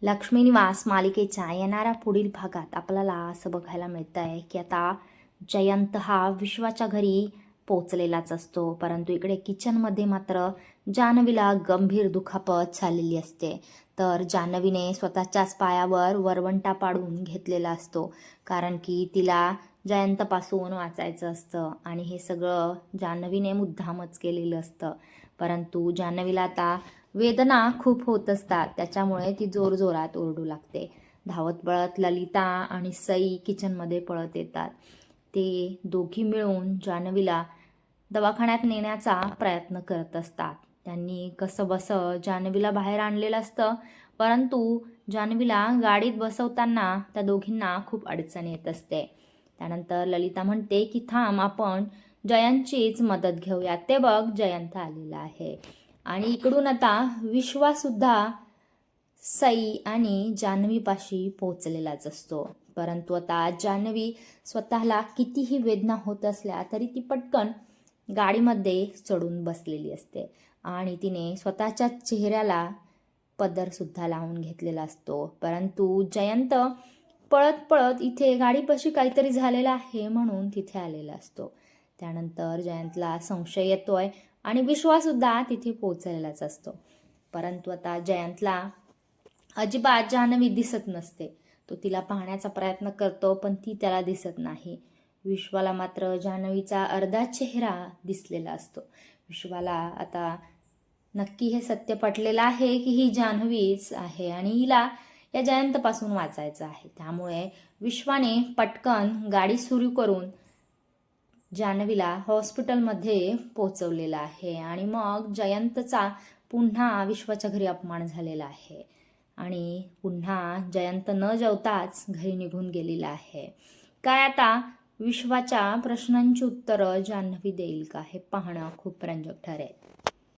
लक्ष्मी निवास मालिकेच्या येणाऱ्या पुढील भागात आपल्याला असं बघायला मिळतं आहे की आता जयंत हा विश्वाच्या घरी पोचलेलाच असतो, परंतु इकडे किचनमध्ये मात्र जान्हवीला गंभीर दुखापत झालेली असते. तर जान्हवीने स्वतःच्याच पायावर वरवंटा पाडून घेतलेला असतो, कारण की तिला जयंतपासून वाचायचं असतं आणि हे सगळं जान्हवीने मुद्दामच केलेलं असतं. परंतु जान्हवीला आता वेदना खूप होत असतात, त्याच्यामुळे ती जोरजोरात ओरडू लागते. धावत पळत ललिता आणि सई किचनमध्ये पळत येतात. ते दोघी मिळून जान्हवीला दवाखान्यात नेण्याचा प्रयत्न करत असतात. त्यांनी कसं बसं जान्हवीला बाहेर आणलेलं असतं, परंतु जान्हवीला गाडीत बसवताना त्या दोघींना खूप अडचण येत असते. त्यानंतर ललिता म्हणते की थांब, आपण जयंतचीच मदत घेऊया, ते बघ जयंत आलेला आहे. आणि इकडून आता विश्वासुद्धा सई आणि जान्हवीपाशी पोहोचलेलाच असतो. परंतु आता जान्हवी स्वतःला कितीही वेदना होत असल्या तरी ती पटकन गाडीमध्ये चढून बसलेली असते आणि तिने स्वतःच्या चेहऱ्याला पदरसुद्धा लावून घेतलेला असतो. परंतु जयंत पळत पळत इथे गाडीपाशी काहीतरी झालेलं आहे म्हणून तिथे आलेला असतो. त्यानंतर जयंतला संशय येतोय आणि विश्वासुद्धा तिथे पोहोचलेलाच असतो. परंतु आता जयंतला अजिबात जान्हवी दिसत नसते. तो तिला पाहण्याचा प्रयत्न करतो, पण ती त्याला दिसत नाही. विश्वाला मात्र जान्हवीचा अर्धा चेहरा दिसलेला असतो. विश्वाला आता नक्की हे सत्य पटलेलं आहे की ही जान्हवीच आहे आणि हिला या जयंतपासून वाचायचं आहे. त्यामुळे विश्वाने पटकन गाडी सुरू करून जान्हवीला हॉस्पिटलमध्ये पोचवलेला आहे आणि मग जयंतचा पुन्हा विश्वाच्या घरी अपमान झालेला आहे आणि पुन्हा जयंत न जेवताच घरी निघून गेलेला आहे. काय आता विश्वाच्या प्रश्नांची उत्तरं जान्हवी देईल का, हे पाहणं खूप रंजक ठरेल.